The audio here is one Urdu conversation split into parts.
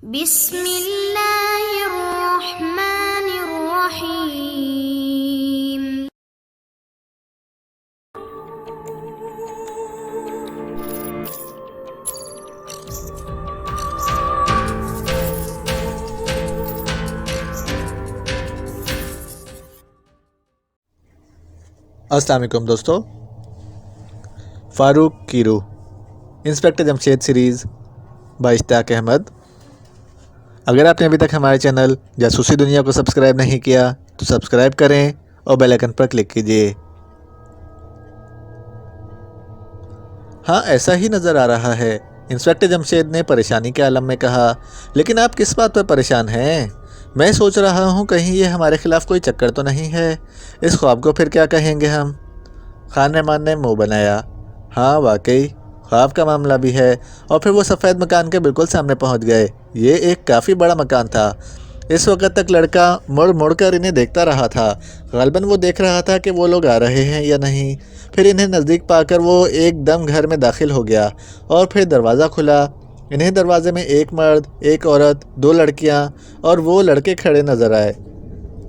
بسم اللہ الرحمن الرحیم۔ السلام علیکم دوستو، فاروق کی روح انسپیکٹر جمشید سیریز بائی اشتیاق احمد۔ اگر آپ نے ابھی تک ہمارے چینل جاسوسی دنیا کو سبسکرائب نہیں کیا تو سبسکرائب کریں اور بیل آئیکن پر کلک کیجیے۔ ہاں، ایسا ہی نظر آ رہا ہے، انسپیکٹر جمشید نے پریشانی کے عالم میں کہا۔ لیکن آپ کس بات پر پریشان ہیں؟ میں سوچ رہا ہوں کہیں یہ ہمارے خلاف کوئی چکر تو نہیں ہے۔ اس خواب کو پھر کیا کہیں گے ہم؟ خان رحمان نے منہ بنایا۔ ہاں واقعی خواب کا معاملہ بھی ہے۔ اور پھر وہ سفید مکان کے بالکل سامنے پہنچ گئے۔ یہ ایک کافی بڑا مکان تھا۔ اس وقت تک لڑکا مڑ مڑ کر انہیں دیکھتا رہا تھا۔ غالباً وہ دیکھ رہا تھا کہ وہ لوگ آ رہے ہیں یا نہیں۔ پھر انہیں نزدیک پا کر وہ ایک دم گھر میں داخل ہو گیا اور پھر دروازہ کھلا۔ انہیں دروازے میں ایک مرد، ایک عورت، دو لڑکیاں اور وہ لڑکے کھڑے نظر آئے۔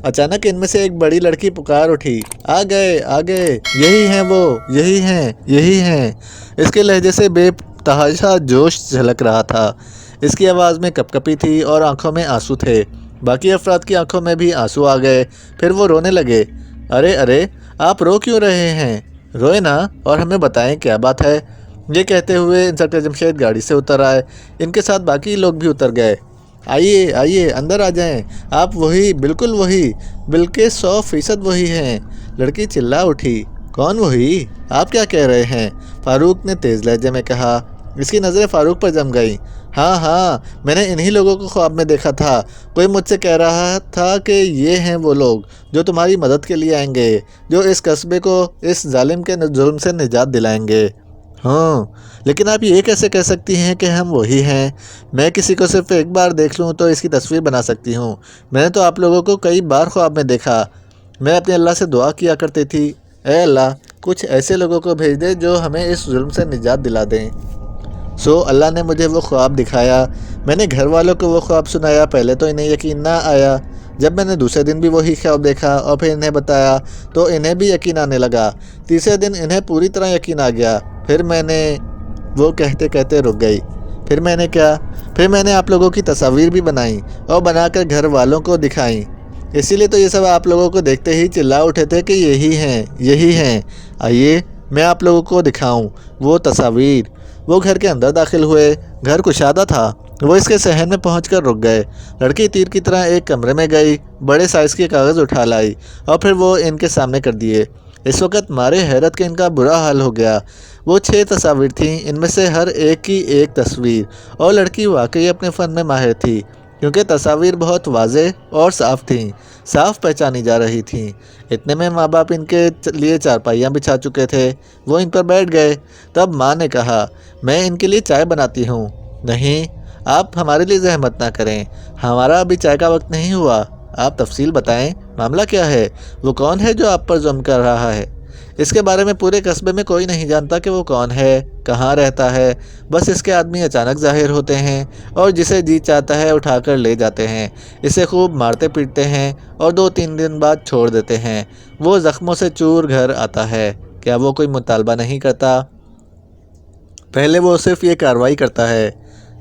اچانک ان میں سے ایک بڑی لڑکی پکار اٹھی، آ گئے آ گئے، یہی ہیں وہ، یہی ہیں یہی ہیں۔ اس کے لہجے سے بے تحاشا جوش جھلک رہا تھا۔ اس کی آواز میں کپ کپی تھی اور آنکھوں میں آنسو تھے۔ باقی افراد کی آنکھوں میں بھی آنسو آ گئے۔ پھر وہ رونے لگے۔ ارے ارے، آپ رو کیوں رہے ہیں؟ روئے نا اور ہمیں بتائیں کیا بات ہے۔ یہ کہتے ہوئے انسپیکٹر جمشید گاڑی سے اتر آئے۔ ان کے ساتھ باقی لوگ بھی اتر گئے۔ آئیے آئیے، اندر آ جائیں، آپ وہی، بالکل وہی، بلکہ 100% وہی ہیں۔ لڑکی چلا اٹھی، کون وہی؟ آپ کیا کہہ رہے ہیں؟ فاروق نے تیز لہجے میں کہا۔ اس کی نظریں فاروق پر جم گئیں۔ ہاں ہاں، میں نے انہی لوگوں کو خواب میں دیکھا تھا۔ کوئی مجھ سے کہہ رہا تھا کہ یہ ہیں وہ لوگ جو تمہاری مدد کے لیے آئیں گے، جو اس قصبے کو اس ظالم کے ظلم سے نجات دلائیں گے۔ ہاں، لیکن آپ یہ کیسے کہہ سکتی ہیں کہ ہم وہی ہیں؟ میں کسی کو صرف ایک بار دیکھ لوں تو اس کی تصویر بنا سکتی ہوں۔ میں نے تو آپ لوگوں کو کئی بار خواب میں دیکھا۔ میں اپنے اللہ سے دعا کیا کرتی تھی، اے اللہ، کچھ ایسے لوگوں کو بھیج دے جو ہمیں اس ظلم سے نجات دلا دیں۔ اللہ نے مجھے وہ خواب دکھایا۔ میں نے گھر والوں کو وہ خواب سنایا۔ پہلے تو انہیں یقین نہ آیا۔ جب میں نے دوسرے دن بھی وہی خواب دیکھا اور پھر انہیں بتایا تو انہیں بھی یقین آنے لگا۔ تیسرے دن انہیں پوری طرح یقین آ گیا۔ پھر میں نے، وہ کہتے کہتے رک گئی۔ پھر میں نے کیا؟ پھر میں نے آپ لوگوں کی تصاویر بھی بنائیں اور بنا کر گھر والوں کو دکھائیں۔ اسی لیے تو یہ سب آپ لوگوں کو دیکھتے ہی چلا اٹھے تھے کہ یہی ہیں یہی ہیں۔ آئیے میں آپ لوگوں کو دکھاؤں وہ تصاویر۔ وہ گھر کے اندر داخل ہوئے۔ گھر کشادہ تھا۔ وہ اس کے صحن میں پہنچ کر رک گئے۔ لڑکی تیر کی طرح ایک کمرے میں گئی، بڑے سائز کے کاغذ اٹھا لائی اور پھر وہ ان کے سامنے کر دیے۔ اس وقت مارے حیرت کے ان کا برا حال ہو گیا۔ وہ 6 تصاویر تھیں، ان میں سے ہر ایک کی ایک تصویر، اور لڑکی واقعی اپنے فن میں ماہر تھی، کیونکہ تصاویر بہت واضح اور صاف تھیں، صاف پہچانی جا رہی تھیں۔ اتنے میں ماں باپ ان کے لیے چارپائیاں بچھا چکے تھے۔ وہ ان پر بیٹھ گئے۔ تب ماں نے کہا، میں ان کے لیے چائے بناتی ہوں۔ نہیں، آپ ہمارے لیے زحمت نہ کریں، ہمارا ابھی چائے کا وقت نہیں ہوا۔ آپ تفصیل بتائیں، معاملہ کیا ہے؟ وہ کون ہے جو آپ پر ظلم کر رہا ہے؟ اس کے بارے میں پورے قصبے میں کوئی نہیں جانتا کہ وہ کون ہے، کہاں رہتا ہے۔ بس اس کے آدمی اچانک ظاہر ہوتے ہیں اور جسے جی چاہتا ہے اٹھا کر لے جاتے ہیں، اسے خوب مارتے پیٹتے ہیں اور 2-3 دن بعد چھوڑ دیتے ہیں۔ وہ زخموں سے چور گھر آتا ہے۔ کیا وہ کوئی مطالبہ نہیں کرتا؟ پہلے وہ صرف یہ کارروائی کرتا ہے،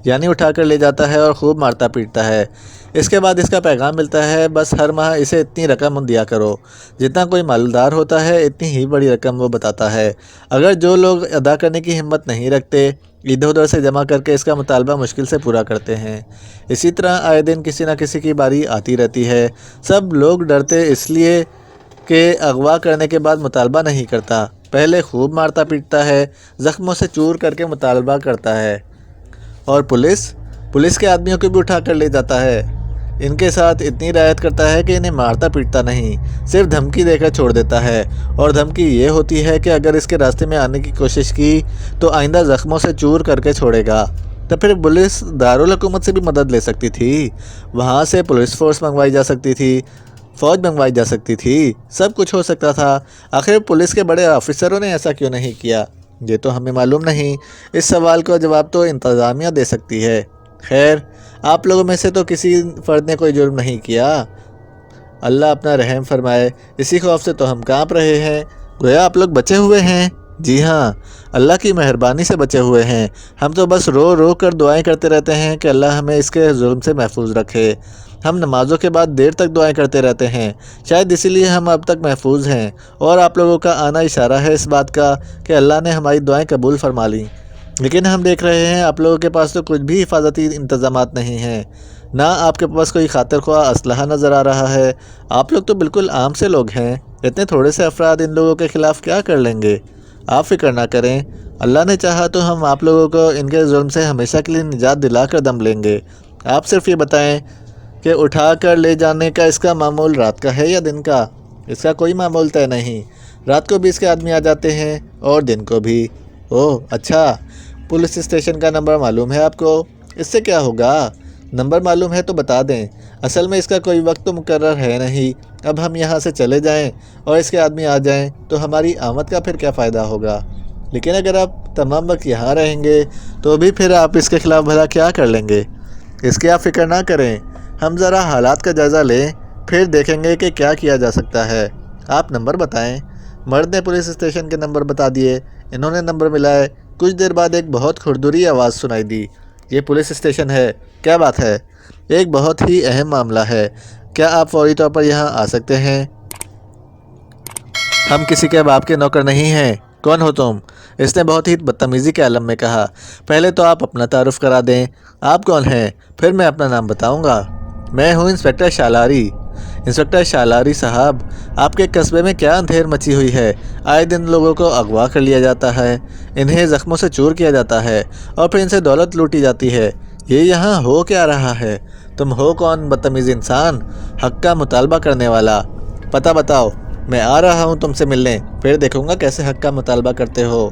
یعنی اٹھا کر لے جاتا ہے اور خوب مارتا پیٹتا ہے۔ اس کے بعد اس کا پیغام ملتا ہے، بس ہر ماہ اسے اتنی رقم دیا کرو۔ جتنا کوئی مالدار ہوتا ہے اتنی ہی بڑی رقم وہ بتاتا ہے۔ اگر جو لوگ ادا کرنے کی ہمت نہیں رکھتے، ادھر ادھر سے جمع کر کے اس کا مطالبہ مشکل سے پورا کرتے ہیں۔ اسی طرح آئے دن کسی نہ کسی کی باری آتی رہتی ہے۔ سب لوگ ڈرتے اس لیے کہ اغوا کرنے کے بعد مطالبہ نہیں کرتا، پہلے خوب مارتا پیٹتا ہے، زخموں سے چور کر کے مطالبہ کرتا ہے۔ اور پولیس کے آدمیوں کو بھی اٹھا کر لے جاتا ہے۔ ان کے ساتھ اتنی رعایت کرتا ہے کہ انہیں مارتا پیٹتا نہیں، صرف دھمکی دے کر چھوڑ دیتا ہے۔ اور دھمکی یہ ہوتی ہے کہ اگر اس کے راستے میں آنے کی کوشش کی تو آئندہ زخموں سے چور کر کے چھوڑے گا۔ تو پھر پولیس دارالحکومت سے بھی مدد لے سکتی تھی، وہاں سے پولیس فورس منگوائی جا سکتی تھی، فوج منگوائی جا سکتی تھی، سب کچھ ہو سکتا تھا۔ آخر پولیس کے بڑے آفیسروں نے ایسا کیوں نہیں کیا؟ یہ تو ہمیں معلوم نہیں۔ اس سوال کا جواب تو انتظامیہ دے سکتی ہے۔ خیر آپ لوگوں میں سے تو کسی فرد نے کوئی جرم نہیں کیا، اللہ اپنا رحم فرمائے، اسی خوف سے تو ہم کانپ رہے ہیں۔ گویا آپ لوگ بچے ہوئے ہیں؟ جی ہاں، اللہ کی مہربانی سے بچے ہوئے ہیں۔ ہم تو بس رو رو کر دعائیں کرتے رہتے ہیں کہ اللہ ہمیں اس کے ظلم سے محفوظ رکھے۔ ہم نمازوں کے بعد دیر تک دعائیں کرتے رہتے ہیں، شاید اسی لیے ہم اب تک محفوظ ہیں، اور آپ لوگوں کا آنا اشارہ ہے اس بات کا کہ اللہ نے ہماری دعائیں قبول فرما لیں۔ لیکن ہم دیکھ رہے ہیں آپ لوگوں کے پاس تو کچھ بھی حفاظتی انتظامات نہیں ہیں، نہ آپ کے پاس کوئی خاطر خواہ اسلحہ نظر آ رہا ہے۔ آپ لوگ تو بالکل عام سے لوگ ہیں، اتنے تھوڑے سے افراد ان لوگوں کے خلاف کیا کر لیں گے؟ آپ فکر نہ کریں، اللہ نے چاہا تو ہم آپ لوگوں کو ان کے ظلم سے ہمیشہ کے لیے نجات دلا کر دم لیں گے۔ آپ صرف یہ بتائیں کہ اٹھا کر لے جانے کا اس کا معمول رات کا ہے یا دن کا؟ اس کا کوئی معمول طے نہیں، رات کو بھی اس کے آدمی آ جاتے ہیں اور دن کو بھی۔ اوہ اچھا، پولیس اسٹیشن کا نمبر معلوم ہے آپ کو؟ اس سے کیا ہوگا، نمبر معلوم ہے تو بتا دیں، اصل میں اس کا کوئی وقت تو مقرر ہے نہیں۔ اب ہم یہاں سے چلے جائیں اور اس کے آدمی آ جائیں تو ہماری آمد کا پھر کیا فائدہ ہوگا؟ لیکن اگر آپ تمام وقت یہاں رہیں گے تو بھی پھر آپ اس کے خلاف بھلا کیا کر لیں گے؟ اس کی آپ فکر نہ کریں، ہم ذرا حالات کا جائزہ لیں، پھر دیکھیں گے کہ کیا کیا جا سکتا ہے۔ آپ نمبر بتائیں۔ مرد نے پولیس اسٹیشن کے نمبر بتا دیے۔ انہوں نے نمبر ملائے۔ کچھ دیر بعد ایک بہت کھردری آواز سنائی دی۔ یہ پولیس اسٹیشن ہے، کیا بات ہے؟ ایک بہت ہی اہم معاملہ ہے، کیا آپ فوری طور پر یہاں آ سکتے ہیں؟ ہم کسی کے باپ کے نوکر نہیں ہیں۔ کون ہو تم؟ اس نے بہت ہی بدتمیزی کے عالم میں کہا۔ پہلے تو آپ اپنا تعارف کرا دیں، آپ کون ہیں؟ پھر میں اپنا نام بتاؤں گا۔ میں ہوں انسپکٹر شالاری۔ انسپکٹر شالاری صاحب، آپ کے قصبے میں کیا اندھیر مچی ہوئی ہے؟ آئے دن لوگوں کو اغوا کر لیا جاتا ہے، انہیں زخموں سے چور کیا جاتا ہے اور پھر ان سے دولت لوٹی جاتی ہے۔ یہ یہاں ہو کیا رہا ہے؟ تم ہو کون بدتمیز انسان، حق کا مطالبہ کرنے والا؟ پتہ بتاؤ، میں آ رہا ہوں تم سے ملنے، پھر دیکھوں گا کیسے حق کا مطالبہ کرتے ہو۔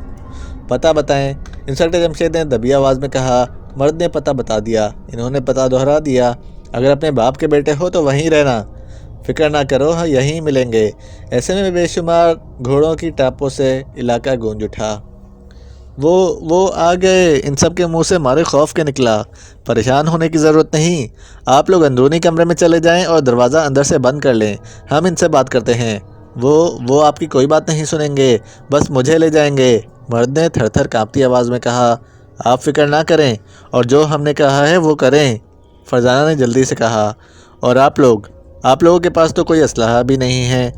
پتہ بتائیں، انسپکٹر جمشید نے دبی آواز میں کہا۔ مرد نے پتہ بتا دیا۔ انہوں نے پتہ دہرا دیا۔ اگر اپنے باپ کے بیٹے ہو تو وہیں رہنا، فکر نہ کرو، یہیں ملیں گے۔ ایسے میں بے شمار گھوڑوں کی ٹاپوں سے علاقہ گونج اٹھا۔ وہ آ گئے، ان سب کے منہ سے مارے خوف کے نکلا۔ پریشان ہونے کی ضرورت نہیں، آپ لوگ اندرونی کمرے میں چلے جائیں اور دروازہ اندر سے بند کر لیں، ہم ان سے بات کرتے ہیں۔ وہ آپ کی کوئی بات نہیں سنیں گے، بس مجھے لے جائیں گے، مرد نے تھر تھر کانپتی آواز میں کہا۔ آپ فکر نہ کریں اور جو ہم نے کہا ہے وہ کریں، فرزانہ نے جلدی سے کہا۔ اور آپ لوگوں کے پاس تو کوئی اسلحہ بھی نہیں ہے،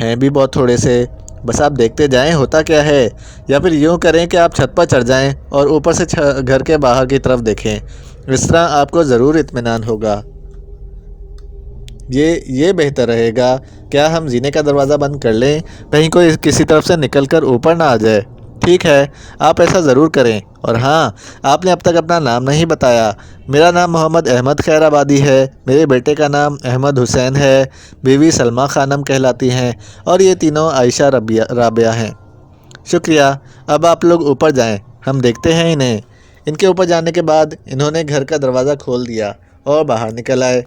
ہیں بھی بہت تھوڑے سے، بس آپ دیکھتے جائیں ہوتا کیا ہے، یا پھر یوں کریں کہ آپ چھت پر چڑھ جائیں اور اوپر سے گھر کے باہر کی طرف دیکھیں، اس طرح آپ کو ضرور اطمینان ہوگا۔ یہ بہتر رہے گا، کیا ہم زینے کا دروازہ بند کر لیں، کہیں کوئی کسی طرف سے نکل کر اوپر نہ آ جائے؟ ٹھیک ہے، آپ ایسا ضرور کریں۔ اور ہاں، آپ نے اب تک اپنا نام نہیں بتایا۔ میرا نام محمد احمد خیر آبادی ہے، میرے بیٹے کا نام احمد حسین ہے، بیوی سلمہ خانم کہلاتی ہیں، اور یہ تینوں عائشہ رابعہ ہیں۔ شکریہ، اب آپ لوگ اوپر جائیں، ہم دیکھتے ہیں انہیں۔ ان کے اوپر جانے کے بعد انہوں نے گھر کا دروازہ کھول دیا اور باہر نکل آئے۔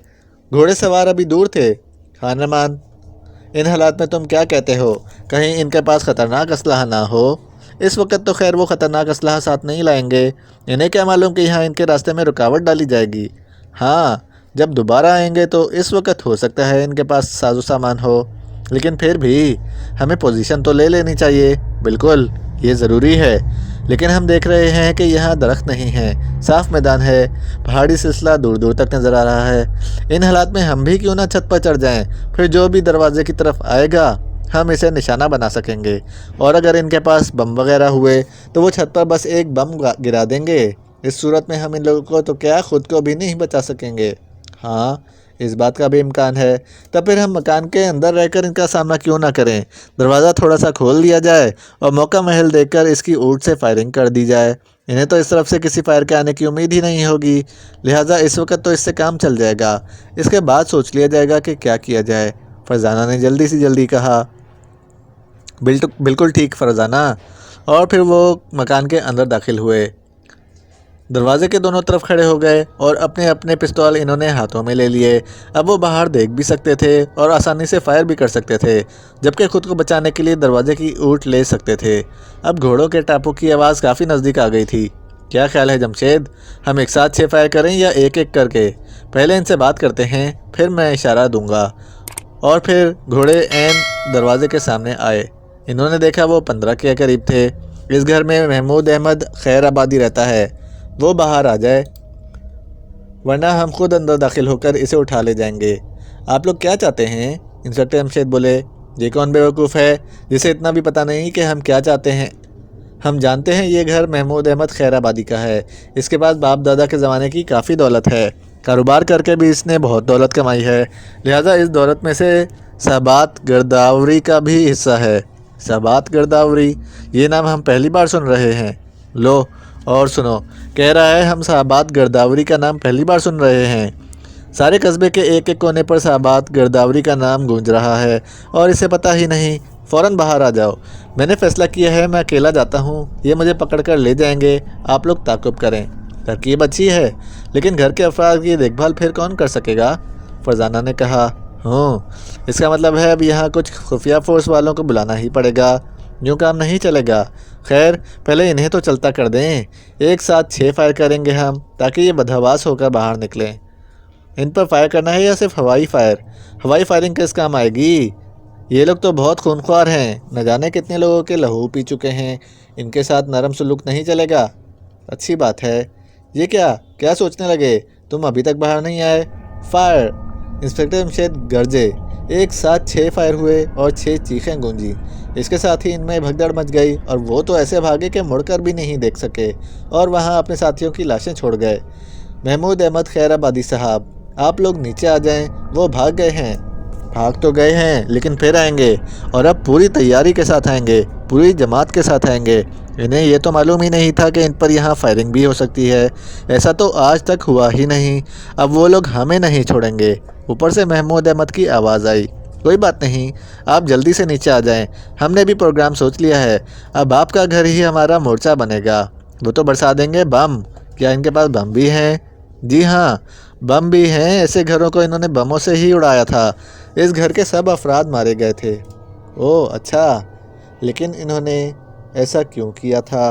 گھوڑے سوار ابھی دور تھے۔ خان رحمان، ان حالات میں تم کیا کہتے ہو؟ کہیں ان کے پاس خطرناک اسلحہ نہ ہو؟ اس وقت تو خیر وہ خطرناک اسلحہ ساتھ نہیں لائیں گے، انہیں کیا معلوم کہ یہاں ان کے راستے میں رکاوٹ ڈالی جائے گی۔ ہاں، جب دوبارہ آئیں گے تو اس وقت ہو سکتا ہے ان کے پاس ساز و سامان ہو، لیکن پھر بھی ہمیں پوزیشن تو لے لینی چاہیے۔ بالکل، یہ ضروری ہے، لیکن ہم دیکھ رہے ہیں کہ یہاں درخت نہیں ہیں، صاف میدان ہے، پہاڑی سلسلہ دور دور تک نظر آ رہا ہے۔ ان حالات میں ہم بھی کیوں نہ چھت پر چڑھ جائیں، پھر جو بھی دروازے کی طرف آئے گا ہم اسے نشانہ بنا سکیں گے، اور اگر ان کے پاس بم وغیرہ ہوئے تو وہ چھت پر بس ایک بم گرا دیں گے۔ اس صورت میں ہم ان لوگوں کو تو کیا خود کو بھی نہیں بچا سکیں گے۔ ہاں، اس بات کا بھی امکان ہے، تب پھر ہم مکان کے اندر رہ کر ان کا سامنا کیوں نہ کریں، دروازہ تھوڑا سا کھول دیا جائے اور موقع محل دیکھ کر اس کی اونٹ سے فائرنگ کر دی جائے۔ انہیں تو اس طرف سے کسی فائر کے آنے کی امید ہی نہیں ہوگی، لہٰذا اس وقت تو اس سے کام چل جائے گا، اس کے بعد سوچ لیا جائے گا کہ کیا کیا جائے۔ فرزانہ نے جلدی سے جلدی کہا۔ بالکل ٹھیک فرزانہ۔ اور پھر وہ مکان کے اندر داخل ہوئے، دروازے کے دونوں طرف کھڑے ہو گئے اور اپنے اپنے پستول انہوں نے ہاتھوں میں لے لیے۔ اب وہ باہر دیکھ بھی سکتے تھے اور آسانی سے فائر بھی کر سکتے تھے، جبکہ خود کو بچانے کے لیے دروازے کی اونٹ لے سکتے تھے۔ اب گھوڑوں کے ٹاپوں کی آواز کافی نزدیک آ گئی تھی۔ کیا خیال ہے جمشید، ہم ایک ساتھ 6 فائر کریں یا ایک ایک کر کے؟ پہلے ان سے بات کرتے ہیں، پھر میں اشارہ دوں گا۔ اور پھر گھوڑے عین دروازے کے سامنے آئے۔ انہوں نے دیکھا وہ 15 کے قریب تھے۔ اس گھر میں محمود احمد خیر آبادی رہتا ہے، وہ باہر آ جائے ورنہ ہم خود اندر داخل ہو کر اسے اٹھا لے جائیں گے۔ آپ لوگ کیا چاہتے ہیں؟ انسپکٹر جمشید بولے۔ یہ کون بیوقوف ہے جسے اتنا بھی پتہ نہیں کہ ہم کیا چاہتے ہیں؟ ہم جانتے ہیں یہ گھر محمود احمد خیر آبادی کا ہے۔ اس کے پاس باپ دادا کے زمانے کی کافی دولت ہے، کاروبار کر کے بھی اس نے بہت دولت کمائی ہے، لہٰذا اس دولت میں سے صحبات گرداوری کا بھی حصہ ہے۔ صحبات گرداوری، یہ نام ہم پہلی بار سن رہے ہیں۔ لو اور سنو، کہہ رہا ہے ہم صحبات گرداوری کا نام پہلی بار سن رہے ہیں۔ سارے قصبے کے ایک ایک کونے پر صحبات گرداوری کا نام گونج رہا ہے اور اسے پتہ ہی نہیں۔ فوراً باہر آ جاؤ، میں نے فیصلہ کیا ہے میں اکیلا جاتا ہوں، یہ مجھے پکڑ کر لے جائیں گے، آپ لوگ تعاقب کریں۔ ترکیب اچھی ہے، لیکن گھر کے افراد کی دیکھ بھال پھر کون کر سکے گا؟ فرزانہ نے کہا۔ اس کا مطلب ہے اب یہاں کچھ خفیہ فورس والوں کو بلانا ہی پڑے گا، یوں کام نہیں چلے گا۔ خیر پہلے انہیں تو چلتا کر دیں، ایک ساتھ 6 فائر کریں گے ہم تاکہ یہ بدحواس ہو کر باہر نکلیں۔ ان پر فائر کرنا ہے یا صرف ہوائی فائر؟ ہوائی فائرنگ کس کام آئے گی؟ یہ لوگ تو بہت خونخوار ہیں، نہ جانے کتنے لوگوں کے لہو پی چکے ہیں، ان کے ساتھ نرم سلوک نہیں چلے گا۔ اچھی بات ہے۔ یہ کیا سوچنے لگے؟ تم ابھی تک باہر نہیں آئے؟ فائر! انسپکٹر جمشید گرجے۔ ایک ساتھ 6 فائر ہوئے اور 6 چیخیں گونجی۔ اس کے ساتھ ہی ان میں بھگدڑ مچ گئی اور وہ تو ایسے بھاگے کہ مڑ کر بھی نہیں دیکھ سکے اور وہاں اپنے ساتھیوں کی لاشیں چھوڑ گئے۔ محمود احمد خیر آبادی صاحب، آپ لوگ نیچے آ جائیں، وہ بھاگ گئے ہیں۔ بھاگ تو گئے ہیں لیکن پھر آئیں گے، اور اب پوری تیاری کے ساتھ آئیں گے، پوری جماعت کے ساتھ آئیں گے۔ انہیں یہ تو معلوم ہی نہیں تھا کہ ان پر یہاں فائرنگ بھی ہو سکتی ہے، ایسا تو آج تک ہوا ہی نہیں۔ اب وہ لوگ ہمیں نہیں چھوڑیں گے۔ اوپر سے محمود احمد کی آواز آئی۔ کوئی بات نہیں، آپ جلدی سے نیچے آ جائیں، ہم نے بھی پروگرام سوچ لیا ہے، اب آپ کا گھر ہی ہمارا مورچہ بنے گا۔ وہ تو برسا دیں گے بم۔ کیا ان کے پاس بم بھی ہیں؟ جی ہاں، بم بھی ہیں، ایسے گھروں کو انہوں نے بموں سے ہی اڑایا تھا۔ اس گھر کے سب افراد مارے گئے تھے۔ اوہ اچھا، لیکن انہوں نے ایسا کیوں کیا تھا؟